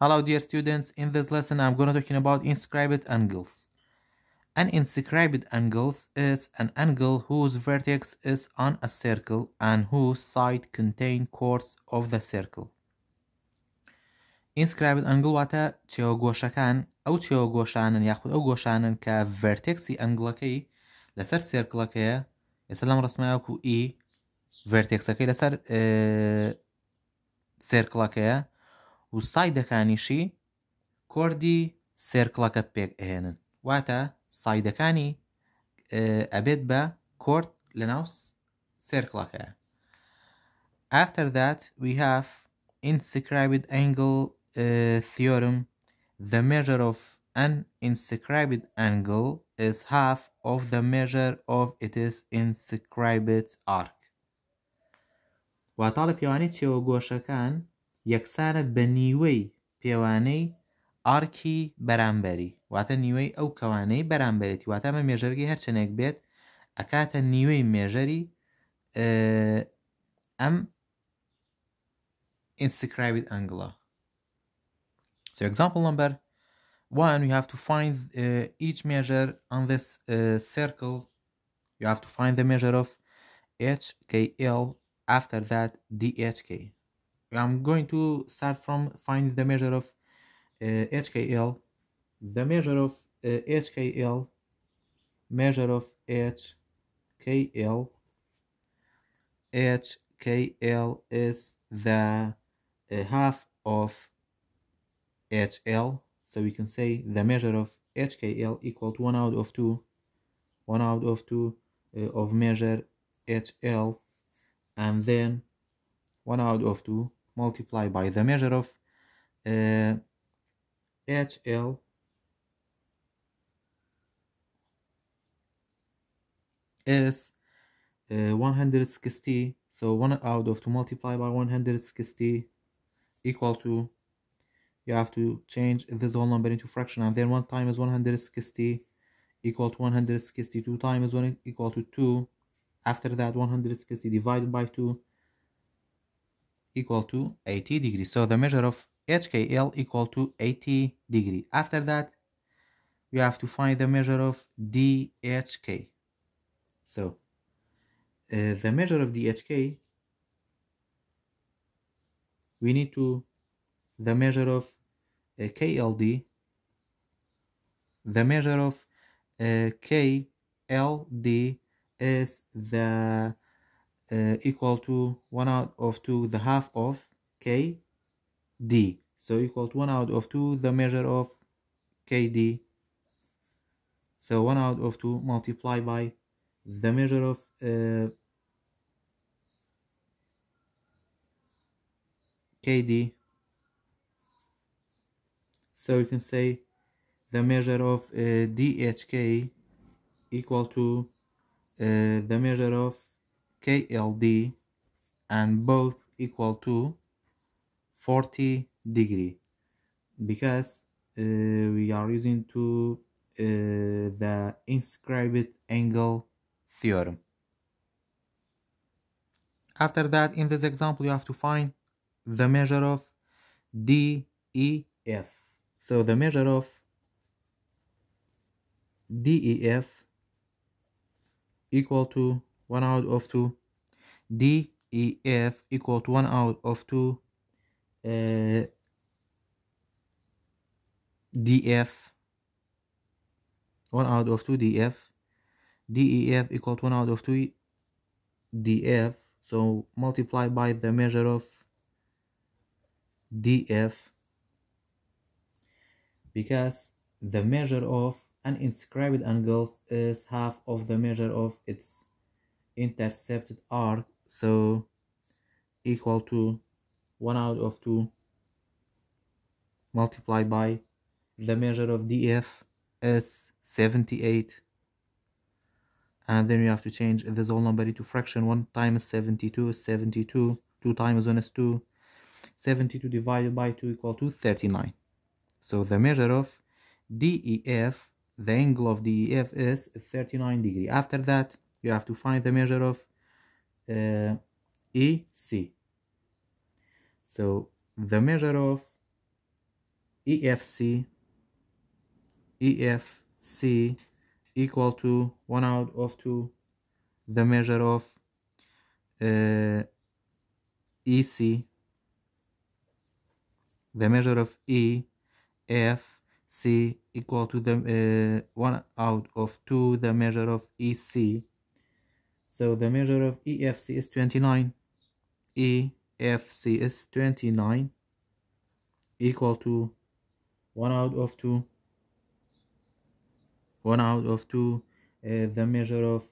Hello dear students, in this lesson I'm going to talking about inscribed angles. An inscribed angles is an angle whose vertex is on a circle and whose side contain chords of the circle. Inscribed angle واتە چێوەگۆشەکان ئەو چێوەگۆشانن یاخود ئەو گۆشانن کە ڤێرتێکسی ئەنگڵەکەی لەسەر سێرکڵەکەیە ئێستا لەم ڕسمایەکو ئی ڤێرتێکسەکەی لەسەر سێرکڵەکەیە و سایدەکانیشی کۆردی سێرکڵەکە پێک ئەهێنن واتە سایدەکانی ئەبێت بە کۆرد لەناو سێرکڵەکەیە. After that we have inscribed angle theorem. The measure of an inscribed angle is half of the measure of its inscribed arc. واتە لە پێوانەی چێوەگۆشەکان یەکسانە بە نیوەی پێوانەی ئارکی بەرامبەری واتە نیوەی ئەو کەوانەی بەرامبەرێتی واتە ئەمە مێژەرگی هەرچەندێک بێت ئەکاتە نیوەی مێژەری ئەم inscribed angle. So example number 1, we have to find each measure on this circle. You have to find the measure of HKL, after that DHK. I'm going to start from finding the measure of HKL. The measure of HKL, measure of HKL. HKL is the half of HL, so we can say the measure of HKL equal to 1 out of 2 of measure HL, and then 1 out of 2 multiplied by the measure of HL is 160, so 1 out of 2 multiplied by 160 equal to, you have to change this whole number into fraction, and then 1 times 160 equal to 160, 2 times 1 equal to 2, after that 160 divided by 2 equal to 80 degrees. So the measure of HKL equal to 80 degrees. After that we have to find the measure of DHK. So the measure of DHK, we need to the measure of KLD. The measure of KLD is the equal to 1 out of 2 the half of KD, so equal to 1 out of 2 the measure of KD, so 1 out of 2 multiplied by the measure of KD, so you can say the measure of DHK equal to the measure of KLD, and both equal to 40 degree, because we are using to the inscribed angle theorem. After that, in this example, you have to find the measure of DEF. So the measure of DEF equal to 1 out of 2. DEF equal to 1 out of 2 DF, 1 out of 2 DF. DEF equal to 1 out of 2 DF, so multiply by the measure of DF, because the measure of an inscribed angles is half of the measure of its intercepted arc, so equal to 1 out of 2 multiplied by the measure of DF is 78, and then you have to change this whole number into fraction. 1 times 72 is 72, 2 times 1 is 2, 72 divided by 2 equal to 39. So the measure of DEF, the angle of DEF is 39 degree. After that you have to find the measure of EC. So the measure of EFC equal to 1 out of 2 the measure of EC, the measure of EFC equal to the 1 out of 2 the measure of EC. So the measure of EFC is 29. EFC is 29 equal to 1 out of 2 the measure of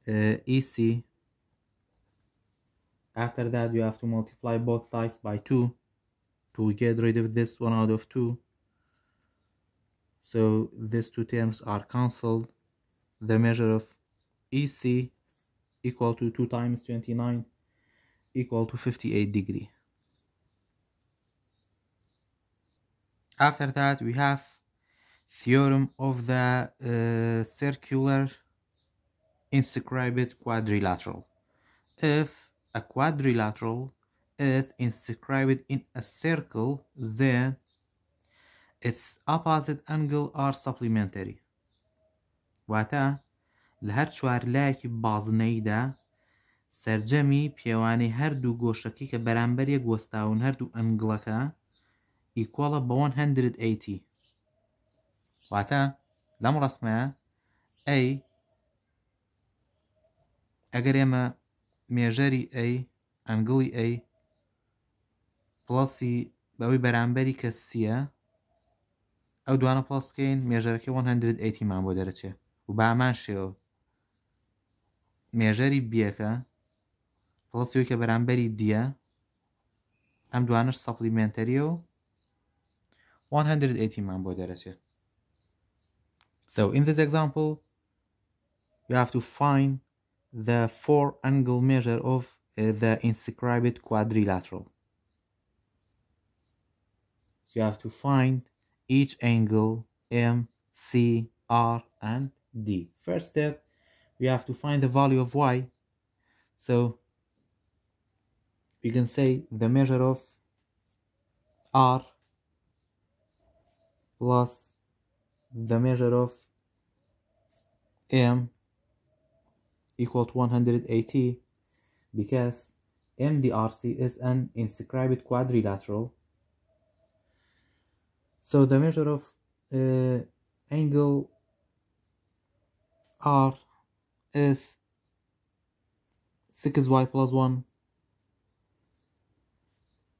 EC. After that you have to multiply both sides by 2 to get rid of this 1 out of 2. So these two terms are cancelled. The measure of EC equal to 2 times 29 equal to 58 degree. After that we have theorem of the circular inscribed quadrilateral. If a quadrilateral is inscribed in a circle, then its opposite angle are supplementary. واتە لە هەر چوار لایەکی بازنەیدا سەرجەمی پێوانەی هەردوو گۆشەکەی کە بەرامبەر یەک وەستاون هەردوو ئەنگڵەکە ئیکوەڵە بە 180. واتە لەم ڕەسمەیە A ئەگەر ئێمە مێژەری A ئەنگڵی A پڵەسی بەوەی بەرامبەری کە سیە ئەو دوانە پڵەس بکەین مێژەرەکەی 180 مان بۆ دەرەچێ و بە ئامان شێوە مێژەری بیەکە پڵەسیەوەی کە بەرامبەری دیە ئەم دوانش سەپلیمنتەریە و 180 مان بۆ دەرەچێ. So in this example you have to find the 4 angle measure of the inscribed quadrilateral. So you have to find each angle M, C, R and D. First step, we have to find the value of Y. So we can say the measure of R plus the measure of M equal to 180 because MDRC is an inscribed quadrilateral. So the measure of angle R is 6y plus 1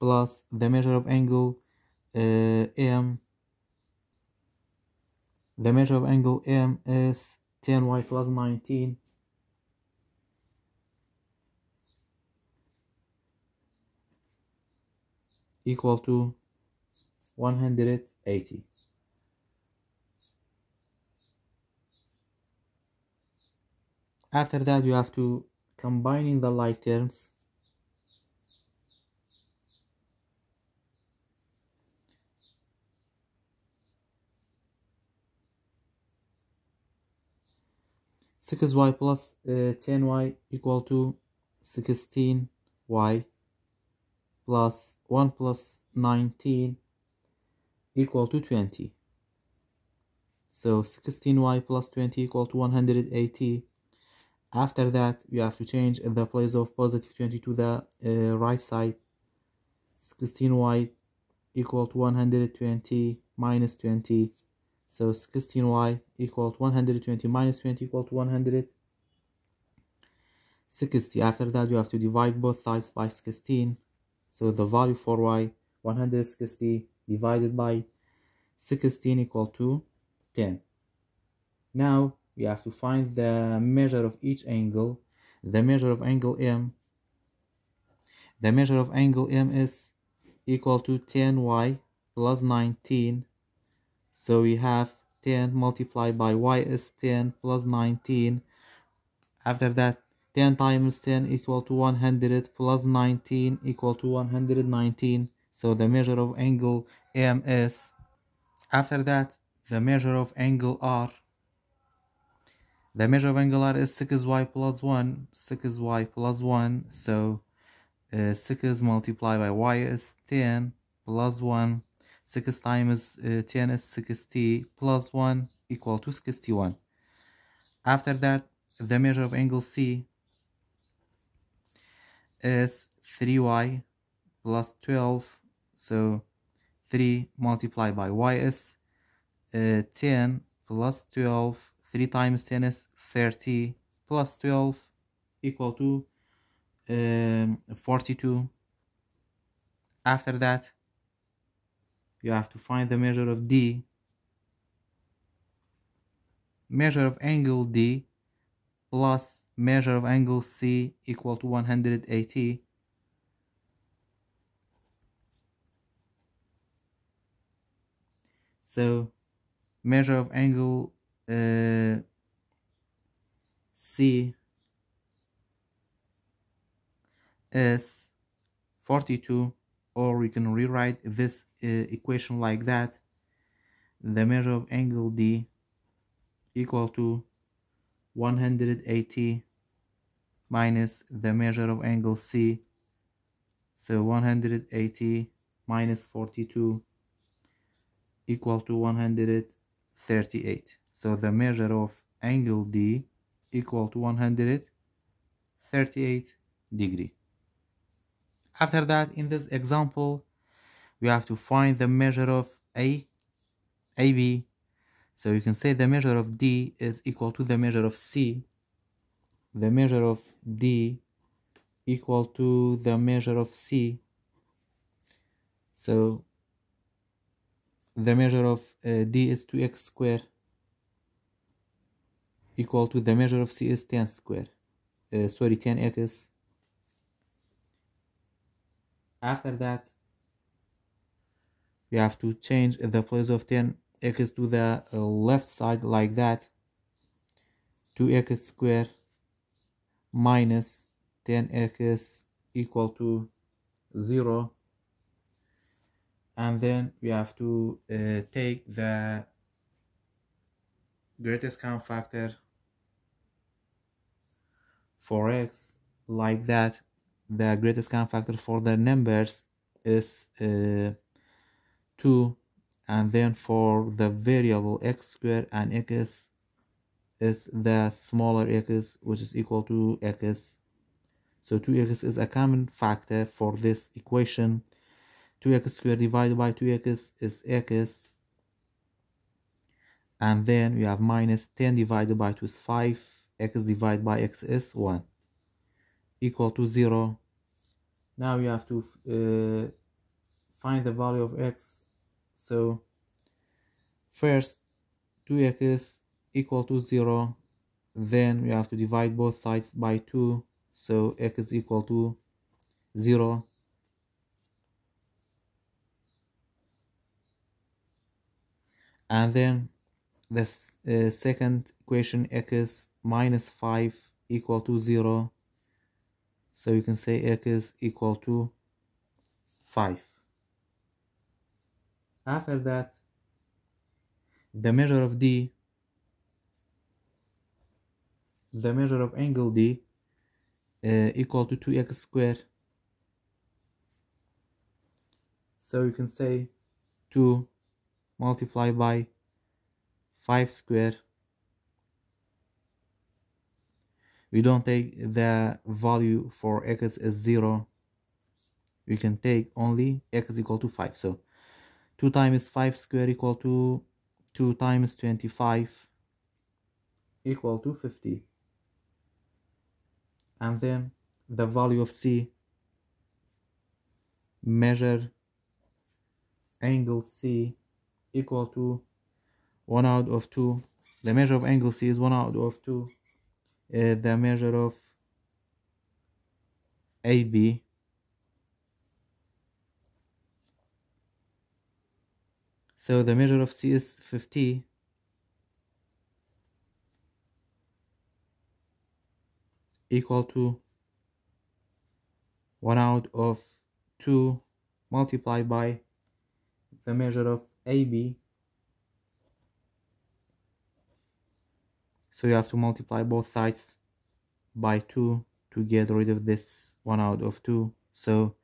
plus the measure of angle M. The measure of angle M is 10y plus 19 equal to 180. After that you have to combine in the like terms. Six y plus 10y equal to 16y plus 1 plus 19 equal to 20. So 16y plus 20 equal to 180. After that you have to change the place of positive 20 to the right side. 16y equal to 120 minus 20. So 16y equal to 120 minus 20 equal to 160. After that you have to divide both sides by 16. So the value for y 160 divided by 16 equal to 10. Now we have to find the measure of each angle. The measure of angle M. The measure of angle M is equal to 10y plus 19. So we have 10 multiplied by y is 10 plus 19. After that 10 times 10 equal to 100 plus 19 equal to 119. So the measure of angle M is. After that the measure of angle R. The measure of angle R is 6y plus 1. 6y plus 1. So 6 multiplied by y is 10 plus 1. 6 times 10 is 60 plus 1 equal to 61. After that, the measure of angle C is 3y plus 12. So 3 multiplied by y is 10 plus 12. 3 times 10 is 30 plus 12 equal to 42. After that, you have to find the measure of D. Measure of angle D plus measure of angle C equal to 180. So measure of angle C is 42, or we can rewrite this equation like that. The measure of angle D equal to 180 minus the measure of angle C. So 180 minus 42 equal to 138. So the measure of angle D equal to 138 degree. After that, in this example, we have to find the measure of AB. So you can say the measure of D is equal to the measure of C. The measure of D equal to the measure of C. So the measure of D is 2x squared equal to the measure of C is 10 squared. 10x. After that, we have to change the place of 10x to the left side like that. 2x squared minus 10x equal to 0. And then we have to take the greatest common factor for x like that. The greatest common factor for the numbers is 2, and then for the variable x squared and x is the smaller x, which is equal to x. So 2x is a common factor for this equation. 2x squared divided by 2x is x, and then we have minus 10 divided by 2 is 5, x divided by x is 1, equal to 0. Now we have to find the value of x. So first 2x equal to 0, then we have to divide both sides by 2, so x is equal to 0. And then the second equation, x minus 5 equal to 0, so you can say x equal to 5. After that, the measure of D, the measure of angle D equal to 2x squared, so you can say 2 multiplied by 5 squared. We don't take the value for x as 0. We can take only x equal to 5. So 2 times 5 squared equal to 2 times 25 equal to 50. And then the value of C, measure angle C equal to 1 out of 2. The measure of angle C is 1 out of 2. The measure of AB so the measure of C is 50, equal to 1 out of 2 multiplied by the measure of AB. So you have to multiply both sides by 2 to get rid of this 1 out of 2. So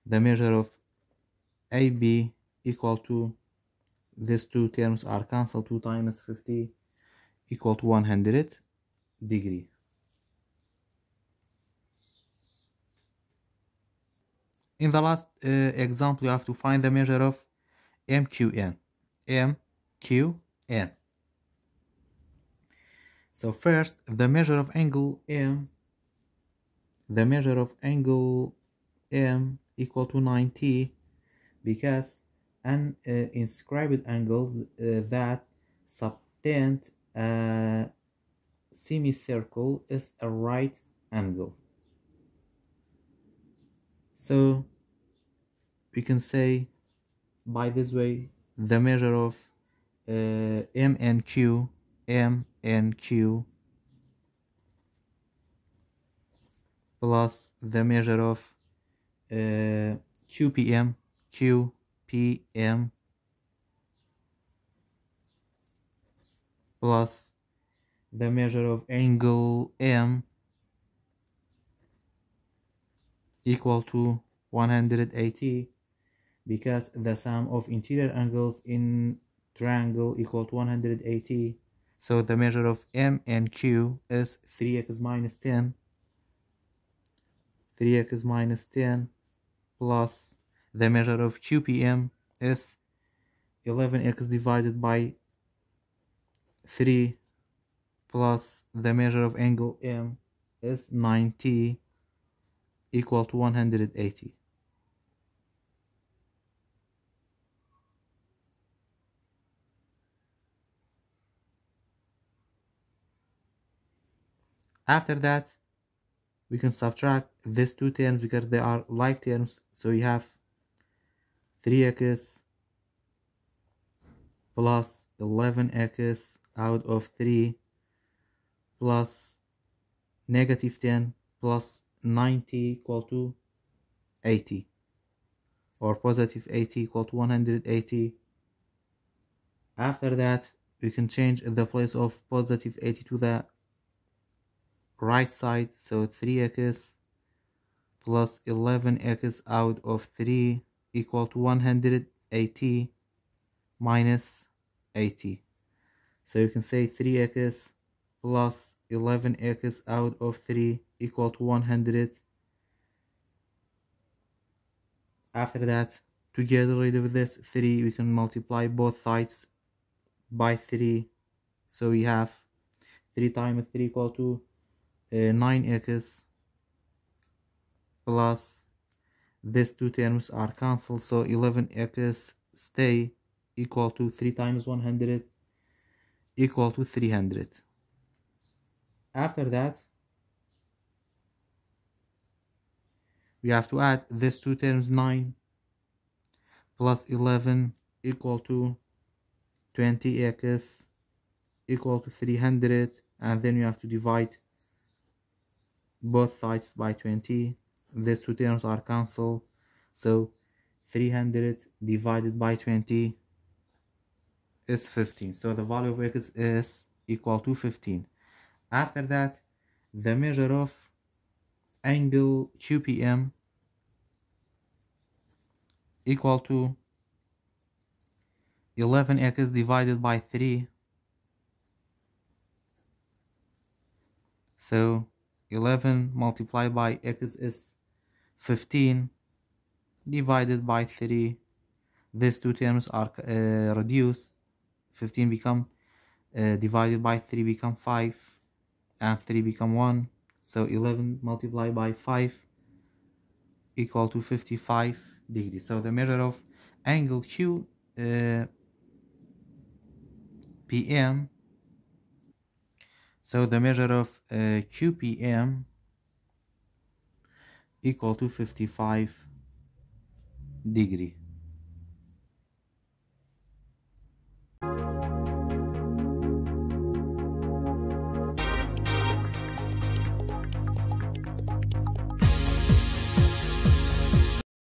the measure of AB equal to, these two terms are cancelled, 2 times 50 equal to 100 degree. In the last example, you have to find the measure of MQN. MQN. So first, the measure of angle M, equal to 90, because an inscribed angle that subtend a semicircle is a right angle. So we can say by this way the measure of M and Q plus the measure of QPM plus the measure of angle M equal to 180, because the sum of interior angles in triangle equal to 180. So the measure of M and Q is 3x minus 10 plus the measure of QPM is 11x divided by 3 plus the measure of angle M is 90 equal to 180. After that, we can subtract these two terms because they are like terms. So you have 3x plus 11x out of 3 plus negative 10 plus 90 equal to 80, or positive 80 equal to 180. After that, we can change the place of positive 80 to the right side. So 3x plus 11x out of 3 equal to 180 minus 80. So you can say 3x plus 11x out of 3 equal to 100. After that, to get rid of this 3, we can multiply both sides by 3. So we have 3 times 3 equal to 9x plus these two terms are cancelled, so 11x stay, equal to 3 times 100 equal to 300. After that, we have to add these two terms, 9 plus 11 equal to 20x equal to 300, and then you have to divide both sides by 20. These two terms are cancelled, so 300 divided by 20 is 15. So the value of x is equal to 15. After that, the measure of angle QPM equal to 11x divided by 3. So 11 multiplied by x is 15 divided by 3. These two terms are reduced. 15 become divided by 3 become 5, and 3 become 1. So 11 multiplied by 5 equal to 55 degrees. So the measure of angle QPM, so the measure of QPM equal to 55 degree.